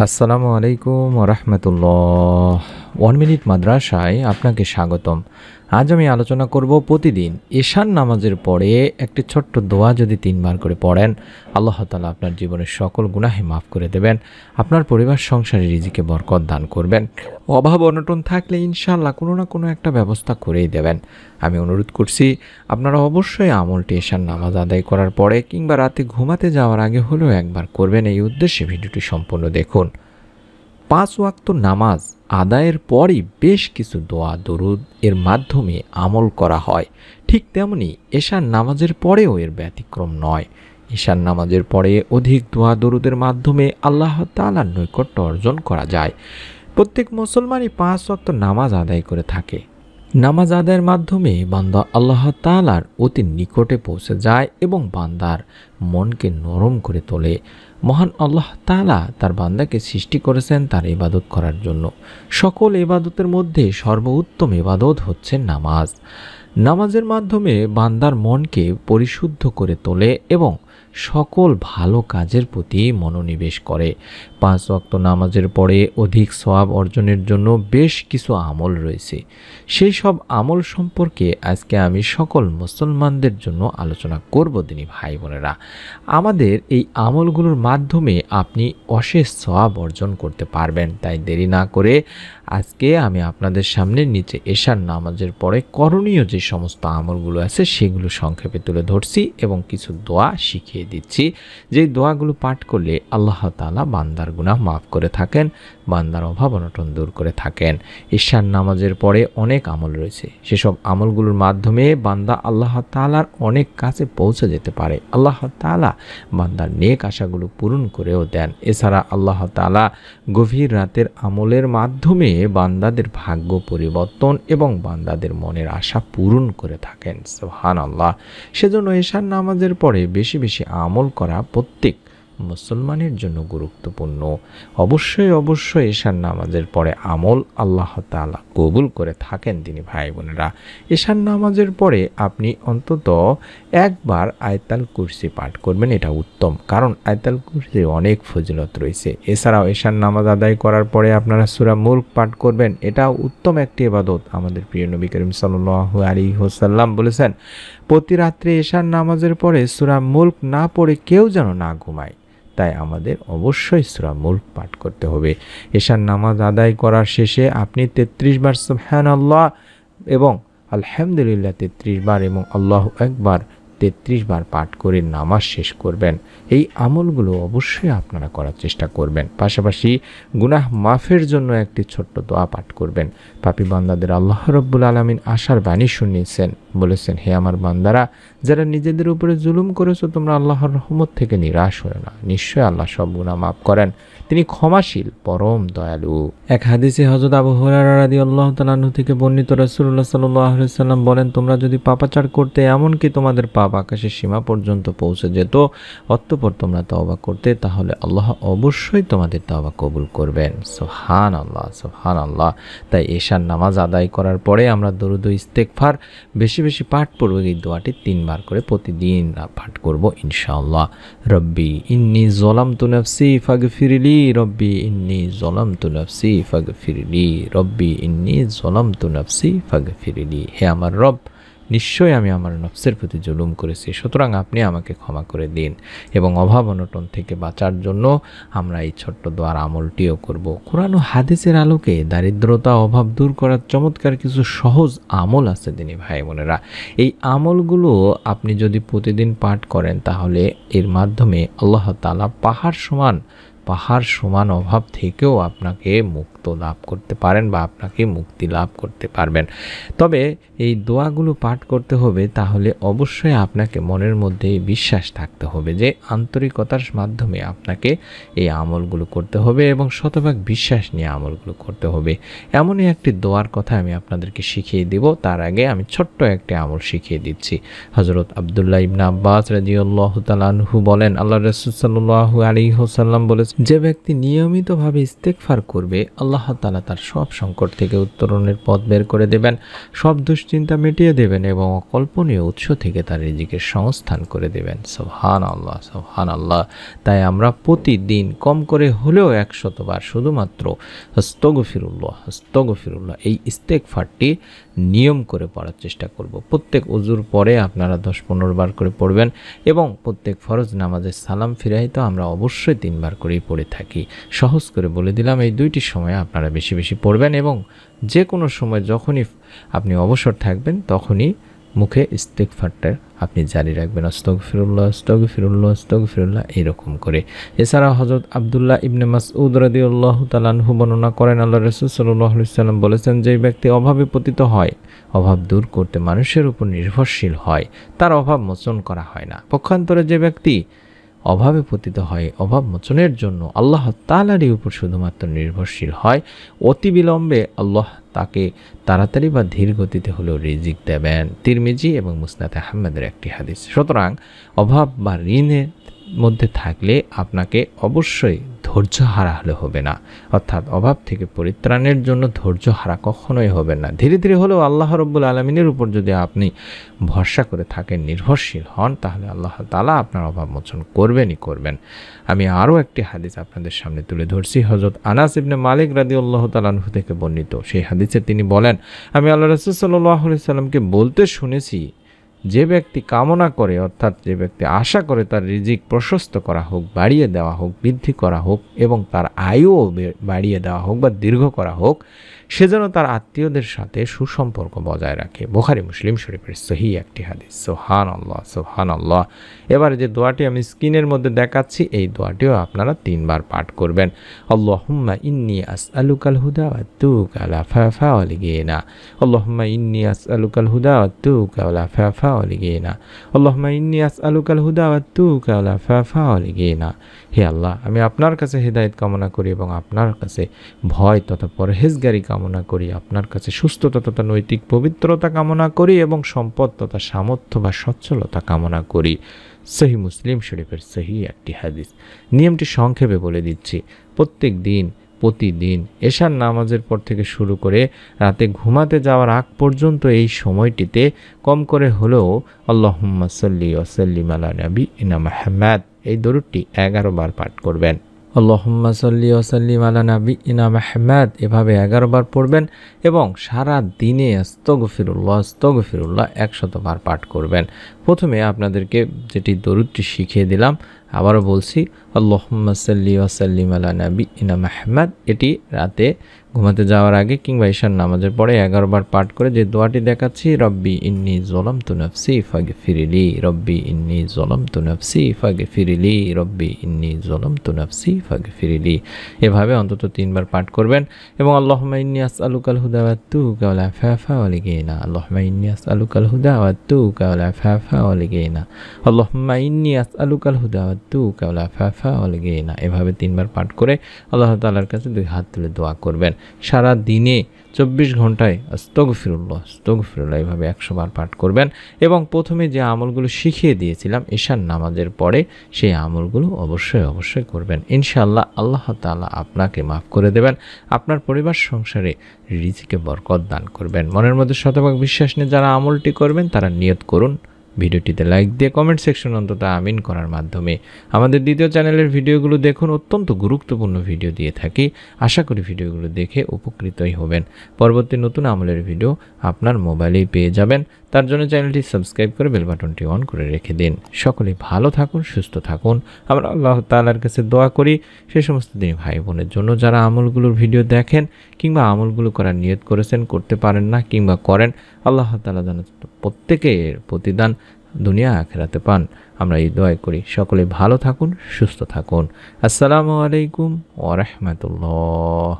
আসসালামু আলাইকুম ওরহমতুল্লাহ। 1 মিনিট মাদ্রাসায় আপনাকে স্বাগতম। আজ আমি আলোচনা করব প্রতিদিন এশার নামাজের পরে একটি ছোট্ট দোয়া যদি 3 বার করে পড়েন, আল্লাহ তাআলা আপনার জীবনের সকল গুনাহে মাফ করে দেবেন, আপনার পরিবার সংসারে রিজিকে বরকত দান করবেন। অভাব অনটন থাকলে ইনশাআল্লাহ কোনো না কোনো একটা ব্যবস্থা করেই দেবেন। আমি অনুরোধ করছি আপনারা অবশ্যই আমলটি এশার নামাজ আদায় করার পরে কিংবা রাতে ঘুমাতে যাওয়ার আগে হলেও একবার করবেন। এই উদ্দেশ্যে ভিডিওটি সম্পূর্ণ দেখুন। 5 ওয়াক্ত নামাজ আদায়ের পরই বেশ কিছু দোয়া দরুদ এর মাধ্যমে আমল করা হয়, ঠিক তেমনি এশার নামাজের পরেও এর ব্যতিক্রম নয়। এশার নামাজের পরে অধিক দোয়া দরুদের মাধ্যমে আল্লাহ তাআলার নৈকট্য অর্জন করা যায়। প্রত্যেক মুসলমানই 5 ওয়াক্ত নামাজ আদায় করে থাকে। নামাজ আদায়ের মাধ্যমে বান্দা আল্লাহ তাআলার অতি নিকটে পৌঁছে যায় এবং বান্দার মনকে নরম করে তোলে। মহান আল্লাহ তাআলা তার বান্দাকে সৃষ্টি করেছেন তার ইবাদত করার জন্য। সকল ইবাদতের মধ্যে সর্বোত্তম ইবাদত হচ্ছে নামাজ। নামাজের মাধ্যমে বান্দার মনকে পরিশুদ্ধ করে তোলে এবং সকল ভালো কাজের প্রতি মনোনিবেশ করে। 5 ওয়াক্ত নামাজের পরে অধিক সওয়াব অর্জনের জন্য বেশ কিছু আমল রয়েছে। সেই সব আমল সম্পর্কে আজকে আমি সকল মুসলমানদের জন্য আলোচনা করব। দিনী ভাই বোনেরা, আমাদের এই আমলগুলোর মাধ্যমে আপনি অশেষ সওয়াব অর্জন করতে পারবেন। তাই দেরি না করে আজকে আমি আপনাদের সামনে নিচে এশার নামাজের পরে করণীয় যে সমস্ত আমলগুলো আছে সেগুলো সংক্ষেপে তুলে ধরছি এবং কিছু দোয়া শিখিয়ে দিচ্ছি, যেই দোয়াগুলো পাঠ করলে আল্লাহ তাআলা বান্দার গুনাহ মাফ করে থাকেন, বান্দার অভাব অনটন দূর করে থাকেন। এশার নামাজের পরে অনেক আমল রয়েছে, সেসব আমলগুলোর মাধ্যমে বান্দা আল্লাহ তাআলার অনেক কাছে পৌঁছে যেতে পারে। আল্লাহ তাআলা বান্দার নেক আশাগুলো পূরণ করেও দেন। এছাড়া আল্লাহ তাআলা গভীর রাতের আমলের মাধ্যমে বান্দাদের ভাগ্য পরিবর্তন এবং বান্দাদের মনের আশা পূরণ করে থাকেন। সুবহানাল্লাহ। সেজন্য এশার নামাজের পরে বেশি বেশি আমল করা প্রত্যেক মুসলমানের জন্য গুরুত্বপূর্ণ। অবশ্যই এশার নামাজের পরে আমল আল্লাহ তাআলা কবুল করে থাকেন। তিনি ভাই বোনেরা, এশার নামাজের পরে আপনি অন্তত একবার আয়াতুল কুরসি পাঠ করবেন, এটা উত্তম, কারণ আয়াতুল কুরসির অনেক ফজিলত রয়েছে। এছাড়াও এশার নামাজ আদায় করার পরে আপনারা সূরা মুলক পাঠ করবেন, এটা উত্তম একটি ইবাদত। আমাদের প্রিয় নবী করিম সাল্লাল্লাহু আলাইহি ওয়াসাল্লাম বলেছেন, প্রতি রাত্রে এশার নামাজের পরে সূরা মুলক না পড়ে কেউ যেন না ঘুমায়। তাই আমাদের অবশ্যই সূরা মুলক পাঠ করতে হবে। এশার নামাজ আদায় করার শেষে আপনি 33 বার সুবহানাল্লাহ এবং আলহামদুলিল্লাহ 33 বার এবং আল্লাহু আকবার 33 বার পাঠ করে নামাজ শেষ করবেন। এই আমলগুলো অবশ্যই আপনারা করার চেষ্টা করবেন। পাশাপাশি গুনাহ মাফের জন্য একটি ছোট্ট দোয়া পাঠ করবেন। পাপী বান্দাদের আল্লাহ রাব্বুল আলামিন আশার বাণী শুনিয়েছেন, বলেছেন, হে আমার বান্দারা, যারা নিজেদের উপরে জুলুম করেছো তোমরা আল্লাহর রহমত থেকে নিরাশ হয়ো না। নিশ্চয় আল্লাহ সব গুনাহ মাফ করেন, তিনি ক্ষমাশীল, পরম দয়ালু। এক হাদিসে হযরত আবু হুরায়রা রাদিয়াল্লাহু তাআলা আনহু থেকে বর্ণিত, রাসূলুল্লাহ সাল্লাল্লাহু আলাইহি ওয়াসাল্লাম বলেন, তোমরা যদি পাপাচার করতে এমনকি তোমাদের পাপ আকাশের সীমা পর্যন্ত পৌঁছে যেত, অতঃপর তোমরা তওবা করতে, তাহলে আল্লাহ অবশ্যই তোমাদের তওবা কবুল করবেন। সুবহানাল্লাহ, সুবহানাল্লাহ। তাই এশার নামাজ আদায় করার পরে আমরা দরুদ ও ইস্তেগফার বেশি বেশি পাঠ করব। এই দোয়াটি 3 বার করে প্রতিদিন পাঠ করব ইনশাআল্লাহ। রব্বি ইন্নী যালামতু নাফসি ফাগফিরলি, রব্বি ইন্নী যালামতু নাফসি ফাগফিরলি, রব্বি ইন্নী যালামতু নাফসি ফাগফিরলি। হে আমার রব, নিশ্চয়ই আমি আমার নফসের প্রতি জুলুম করেছি, সুতরাং আপনি আমাকে ক্ষমা করে দিন। এবং অভাব অনটন থেকে বাঁচার জন্য আমরা এই ছোট্ট দোয়ার আমলটিও করব। কোরআন ও হাদিসের আলোকে দারিদ্রতা অভাব দূর করার চমৎকার কিছু সহজ আমল আছে দিনী ভাই বোনেরা। এই আমলগুলো আপনি যদি প্রতিদিন পাঠ করেন তাহলে এর মাধ্যমে আল্লাহ তাআলা পাহাড় সমান অভাব থেকেও আপনাকে মুক্ত লাভ করতে পারেন বা আপনাকে মুক্তি লাভ করতে পারবেন। তবে এই দোয়াগুলো পাঠ করতে হবে, তাহলে অবশ্যই আপনাকে মনের মধ্যে বিশ্বাস থাকতে হবে যে আন্তরিকতার মাধ্যমে আপনাকে এই আমলগুলো করতে হবে এবং শতভাগ বিশ্বাস নিয়ে আমলগুলো করতে হবে। এমনই একটি দোয়ার কথা আমি আপনাদেরকে শিখিয়ে দিব। তার আগে আমি ছোট্ট একটি আমল শিখিয়ে দিচ্ছি। হযরত আব্দুল্লাহ ইবনে আব্বাস রাদিয়াল্লাহু তাআলা আনহু বলেন, আল্লাহর রাসূল সাল্লাল্লাহু আলাইহি ওয়াসাল্লাম বলেছেন, যে ব্যক্তি নিয়মিতভাবে ইস্তেগফার করবে, আল্লাহ তাআলা তার সব সংকট থেকে উত্তরণের পথ বের করে দেবেন, সব দুশ্চিন্তা মিটিয়ে দেবেন এবং অকল্পনীয় উৎস থেকে তার রিজিকের সংস্থান করে দেবেন। সুবহানাল্লাহ, সুবহানাল্লাহ। তাই আমরা প্রতিদিন কম করে হলেও 100 বার শুধুমাত্র আস্তাগফিরুল্লাহ, আস্তাগফিরুল্লাহ এই ইস্তেগফারটি নিয়ম করে পড়ার চেষ্টা করব। প্রত্যেক ওযুর পরে আপনারা 10-15 বার করে পড়বেন এবং প্রত্যেক ফরজ নামাজের সালাম ফিরাই তো আমরা অবশ্যই 3 বার করেই পড়ে থাকি। সহজ করে বলে দিলাম, এই দুইটি সময়ে আপনারা বেশি বেশি পড়বেন এবং যে কোনো সময় যখনই আপনি অবসর থাকবেন তখনই মুখে ইস্তেগফারটা আপনি জারি রাখবেন, আস্তাগফিরুল্লাহ, আস্তাগফিরুল্লাহ, আস্তাগফিরুল্লাহ এরকম করে। এছাড়া হযরত আব্দুল্লাহ ইবনে মাসউদ রাদিয়াল্লাহু তাআলা আনহু বর্ণনা করেন, আল্লাহর রাসূল সাল্লাল্লাহু আলাইহি সাল্লাম বলেছেন, যে ব্যক্তি অভাবে পতিত হয়, অভাব দূর করতে মানুষের উপর নির্ভরশীল হয়, তার অভাব মোচন করা হয় না। পক্ষান্তরে যে ব্যক্তি অভাবে পতিত হয়, অভাব মোচনের জন্য আল্লাহ তাআলারই উপর শুধুমাত্র নির্ভরশীল হয়, অতি বিলম্বে আল্লাহ তাকে তাড়াতাড়ি বা ধীর গতিতে হলেও রিজিক দেবেন। তিরমিজি এবং মুসনাদ আহমদের একটি হাদিস। সুতরাং অভাব বা ঋণের মধ্যে থাকলে আপনাকে অবশ্যই ধৈর্য হারা হলে হবে না, অর্থাৎ অভাব থেকে পরিত্রাণের জন্য ধৈর্য হারা কখনোই হবে না। ধীরে ধীরে হলেও আল্লাহ রব্বুল আলামিনের উপর যদি আপনি ভরসা করে থাকেন, নির্ভরশীল হন, তাহলে আল্লাহ তাআলা আপনার অভাব মোচন করবেনই করবেন। আমি আরও একটি হাদিস আপনাদের সামনে তুলে ধরছি, হযরত আনাস ইবনে মালিক রাদিয়াল্লাহু তাআলা আনহু থেকে বর্ণিত। সেই হাদিসে তিনি বলেন, আমি আল্লাহর রাসূল সাল্লাল্লাহু আলাইহি সাল্লামকে বলতে শুনেছি, যে ব্যক্তি কামনা করে, অর্থাৎ যে ব্যক্তি আশা করে তার রিজিক প্রশস্ত করা হোক, বাড়িয়ে দেওয়া হোক, বৃদ্ধি করা হোক এবং তার আয়ুও বাড়িয়ে দেওয়া হোক বা দীর্ঘ করা হোক, সে যেন তার আত্মীয়দের সাথে সুসম্পর্ক বজায় রাখে। বুখারী মুসলিম শরীফের সহিহ একটি হাদিস। সুবহানাল্লাহ, সুবহানাল্লাহ। এবারে যে দোয়াটি আমি স্ক্রিনের মধ্যে দেখাচ্ছি, এই দোয়াটিও আপনারা 3 বার পাঠ করবেন। আল্লাহুম্মা ইন্নী আসআলুকাল হুদা ওয়া আতুকা আল আফাফা ওয়াল গিনা। আল্লাহুম্মা ইন্নী আসআলুকাল হুদা ওয়া আতুকা আল আফাফা ওয়াল গিনা। আল্লাহুম্মা ইন্নী আসআলুকাল হুদা ওয়া আতুকা আল আফাফা ওয়াল গিনা। হে আল্লাহ, আমি আপনার কাছে হেদায়েত কামনা করি এবং আপনার কাছে ভয় তথা পরহেজগারি কামনা করি, আপনার কাছে সুস্থতা তথা নৈতিক পবিত্রতা কামনা করি এবং সম্পদ তথা সামর্থ্য বা সচ্ছলতা কামনা করি। সহিহ মুসলিম শরীফের সহিহ একটি হাদিস। নিয়মটি সংক্ষেপে বলে দিচ্ছি। প্রতিদিন এশার নামাজের পর থেকে শুরু করে রাতে ঘুমাতে যাওয়ার আগ পর্যন্ত এই সময়টিতে কম করে হলেও আল্লাহুম্মা সাল্লি ওয়া সাল্লিম আলা নাবিয়িনা মুহাম্মাদ এই দরুদটি 11 বার পাঠ করবেন। আল্লাহুম্মা সাল্লি ওয়া সাল্লিম আলা নাবিয়িনা মুহাম্মাদ এভাবে 11 বার পড়বেন এবং সারা দিনে আস্তাগফিরুল্লাহ, আস্তাগফিরুল্লাহ 100 বার পাঠ করবেন। প্রথমে আপনাদেরকে যেটি দরুদটি শিখিয়ে দিলাম, আবারও বলছি, আল্লাহুম্মা সাল্লি ওয়া সাল্লিম আলা নাবিয়িনা মুহাম্মাদ, এটি রাতে ঘুমাতে যাওয়ার আগে কিংবা ঈশার নামাজের পরে 11 বার পাঠ করে যে দোয়াটি দেখাচ্ছি, রব্বি ইন্নী যালামতু নাফসি ফাগফিরলি, রব্বি ইন্নী যালামতু নাফসি ফাগফিরলি, রব্বি ইন্নী যালামতু নাফসি ফাগফিরলি, এভাবে অন্তত 3 বার পাঠ করবেন। এবং আল্লাহুম্মা ইন্নী আসআলুকাল হুদা ওয়া আতুকা ওয়াল আফাফা ওয়াল গিনা। আল্লাহুম্মা ইন্নী আসআলুকাল হুদা ওয়া আতুকা ওয়াল আফাফা ওয়াল গিনা। আল্লাহুম্মা ইন্নী আসআলুকাল হুদা ওয়া আতুকা ওয়াল আফাফা ওয়াল গিনা। এভাবে 3 বার পাঠ করে আল্লাহ তাআলার কাছে 2 হাত তুলে দোয়া করবেন। সারা দিনে 24 ঘন্টায় আস্তাগফিরুল্লাহ, আস্তাগফিরুল্লাহ এভাবে 100 বার পাঠ করবেন এবং প্রথমে যে আমলগুলো শিখিয়ে দিয়েছিলাম ঈশার নামাজের পরে, সেই আমলগুলো অবশ্যই করবেন। ইনশাআল্লাহ আল্লাহ তাআলা আপনাকে মাফ করে দেবেন, আপনার পরিবার সংসারে রিজিকে বরকত দান করবেন। মনের মধ্যে শতভাগ বিশ্বাস নিয়ে যারা আমলটি করবেন তারা নিয়ত করুন, ভিডিওটিতে লাইক দিয়ে কমেন্ট সেকশন অন্তত আমিন করার মাধ্যমে আমাদের দ্বিতীয় চ্যানেলের ভিডিওগুলো দেখুন। অত্যন্ত গুরুত্বপূর্ণ ভিডিও দিয়ে থাকি, আশা করি ভিডিওগুলো দেখে উপকৃতই হবেন। পরবর্তী নতুন আমলের ভিডিও আপনার মোবাইলেই পেয়ে যাবেন, তার জন্য চ্যানেলটি সাবস্ক্রাইব করে বেল বাটনটি অন করে রেখে দিন। সকলেই ভালো থাকুন, সুস্থ থাকুন। আমরা আল্লাহ তাআলার কাছে দোয়া করি সেই সমস্ত দিনী ভাই বোনের জন্য যারা আমলগুলোর ভিডিও দেখেন কিংবা আমলগুলো করার নিয়ত করেছেন, করতে পারেন না কিংবা করেন, আল্লাহ তাআলা যেন প্রত্যেকের প্রতিদান দুনিয়া আখিরাতে পান, আমরা এই দোয়া করি। সকলে ভালো থাকুন, সুস্থ থাকুন। আসসালামু আলাইকুম ওয়া রাহমাতুল্লাহ।